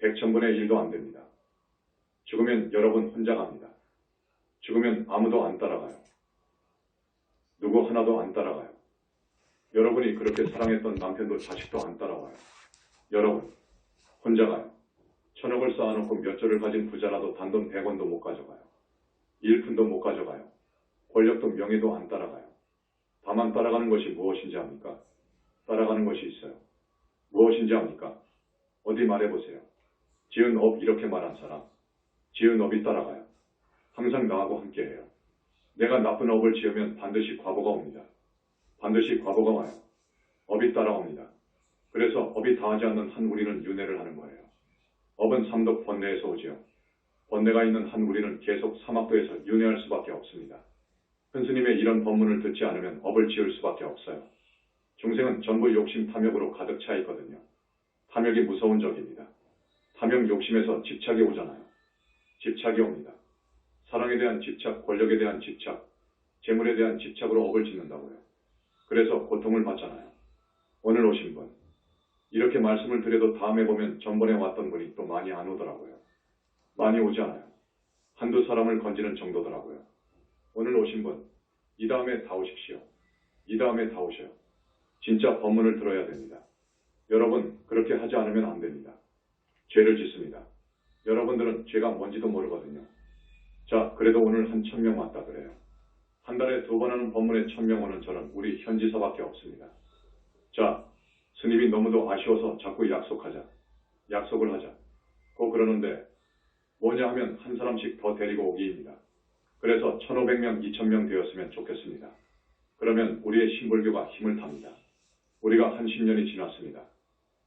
100,000분의 1도 안 됩니다. 죽으면 여러분 혼자 갑니다. 죽으면 아무도 안 따라가요. 누구 하나도 안 따라가요. 여러분이 그렇게 사랑했던 남편도 자식도 안 따라와요. 여러분, 혼자 가요. 1000억을 쌓아놓고 몇 조를 가진 부자라도 단돈 100원도 못 가져가요. 일푼도 못 가져가요. 권력도 명예도 안 따라가요. 다만 따라가는 것이 무엇인지 압니까? 따라가는 것이 있어요. 무엇인지 압니까? 어디 말해보세요. 지은 업 이렇게 말한 사람. 지은 업이 따라가요. 항상 나하고 함께해요. 내가 나쁜 업을 지으면 반드시 과보가 옵니다. 반드시 과보가 와요. 업이 따라옵니다. 그래서 업이 다하지 않는 한 우리는 윤회를 하는 거예요. 업은 삼독 번뇌에서 오지요. 번뇌가 있는 한 우리는 계속 사막도에서 윤회할 수밖에 없습니다. 큰 스님의 이런 법문을 듣지 않으면 업을 지을 수밖에 없어요. 중생은 전부 욕심 탐욕으로 가득 차 있거든요. 탐욕이 무서운 적입니다. 탐욕 욕심에서 집착이 오잖아요. 집착이 옵니다. 사랑에 대한 집착, 권력에 대한 집착, 재물에 대한 집착으로 업을 짓는다고요. 그래서 고통을 받잖아요. 오늘 오신 분, 이렇게 말씀을 드려도 다음에 보면 전번에 왔던 분이 또 많이 안 오더라고요. 많이 오지 않아요. 한두 사람을 건지는 정도더라고요. 오늘 오신 분, 이 다음에 다 오십시오. 이 다음에 다 오셔요. 진짜 법문을 들어야 됩니다. 여러분, 그렇게 하지 않으면 안 됩니다. 죄를 짓습니다. 여러분들은 죄가 뭔지도 모르거든요. 자, 그래도 오늘 한 1000명 왔다 그래요. 한 달에 2번 하는 법문에 1000명 오는 저는 우리 현지사밖에 없습니다. 자, 스님이 너무도 아쉬워서 자꾸 약속하자. 약속을 하자. 꼭 그러는데 뭐냐 하면 한 사람씩 더 데리고 오기입니다. 그래서 1500명, 2000명 되었으면 좋겠습니다. 그러면 우리의 신불교가 힘을 탑니다. 우리가 한 10년이 지났습니다.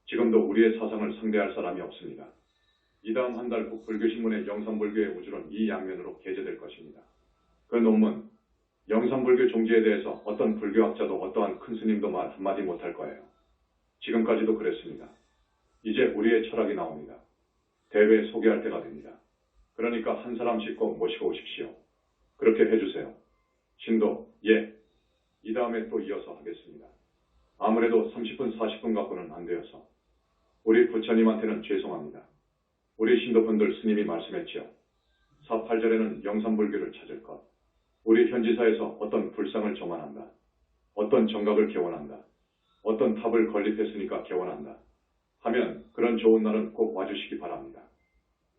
지금도 우리의 사상을 상대할 사람이 없습니다. 이 다음 한 달 후 불교신문의 영산불교의 우주론 이 양면으로 게재될 것입니다. 그 논문, 영산불교 종지에 대해서 어떤 불교학자도 어떠한 큰 스님도 말 한마디 못할 거예요. 지금까지도 그랬습니다. 이제 우리의 철학이 나옵니다. 대회 소개할 때가 됩니다. 그러니까 한 사람씩 꼭 모시고 오십시오. 그렇게 해주세요. 신도, 예. 이 다음에 또 이어서 하겠습니다. 아무래도 30분, 40분 갖고는 안 되어서. 우리 부처님한테는 죄송합니다. 우리 신도분들 스님이 말씀했지요. 4.8절에는 영산불교를 찾을 것. 우리 현지사에서 어떤 불상을 정환한다. 어떤 정각을 개원한다. 어떤 탑을 건립했으니까 개원한다. 하면 그런 좋은 날은 꼭 와주시기 바랍니다.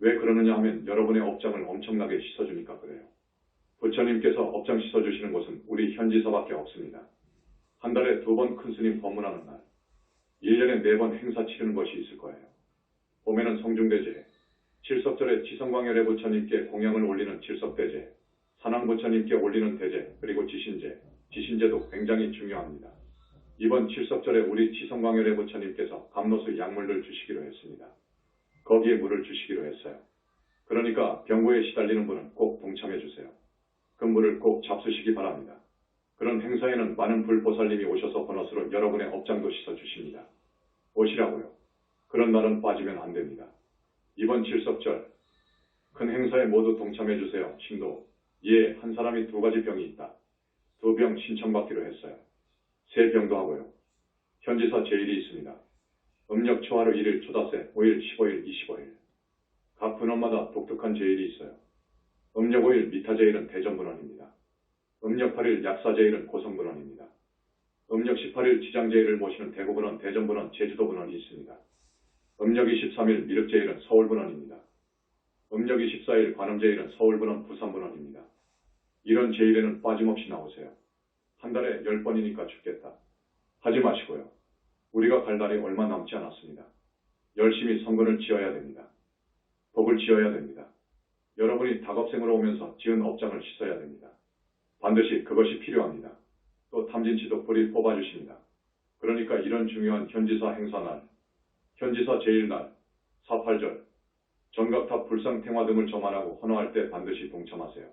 왜 그러느냐 하면 여러분의 업장을 엄청나게 씻어주니까 그래요. 부처님께서 업장 씻어주시는 곳은 우리 현지사밖에 없습니다. 한 달에 2번 큰 스님 법문하는 날, 1년에 4번 행사 치르는 것이 있을 거예요. 봄에는 성중대제, 칠석절에 지성광열의 부처님께 공양을 올리는 칠석대제, 산왕부처님께 올리는 대제, 그리고 지신제, 지신제도 굉장히 중요합니다. 이번 칠석절에 우리 지성광열의 부처님께서 감로수 약물을 주시기로 했습니다. 거기에 물을 주시기로 했어요. 그러니까 병고에 시달리는 분은 꼭 동참해 주세요. 그 물을 꼭 잡수시기 바랍니다. 그런 행사에는 많은 불보살님이 오셔서 번호수로 여러분의 업장도 씻어주십니다. 오시라고요. 그런 날은 빠지면 안 됩니다. 이번 칠석절 큰 행사에 모두 동참해 주세요. 신도, 예, 한 사람이 2가지 병이 있다. 2병 신청받기로 했어요. 3병도 하고요. 현지사 제일이 있습니다. 음력 초하루 1일 초다세, 5일, 15일, 25일. 각 분원마다 독특한 제일이 있어요. 음력 5일 미타제일은 대전분원입니다. 음력 8일 약사제일은 고성분원입니다. 음력 18일 지장제일을 모시는 대구분원, 대전분원, 제주도분원이 있습니다. 음력 23일 미륵제일은 서울분원입니다. 음력 24일 관음제일은 서울분원, 부산분원입니다. 이런 제일에는 빠짐없이 나오세요. 한 달에 10번이니까 죽겠다. 하지 마시고요. 우리가 갈 날이 얼마 남지 않았습니다. 열심히 성근을 지어야 됩니다. 복을 지어야 됩니다. 여러분이 닭업생으로 오면서 지은 업장을 씻어야 됩니다. 반드시 그것이 필요합니다. 또 탐진치도 뿌리 뽑아주십니다. 그러니까 이런 중요한 현지사 행사날, 현지사 제일날, 4.8절, 정각탑 불상탱화 등을 정환하고 헌화할 때 반드시 동참하세요.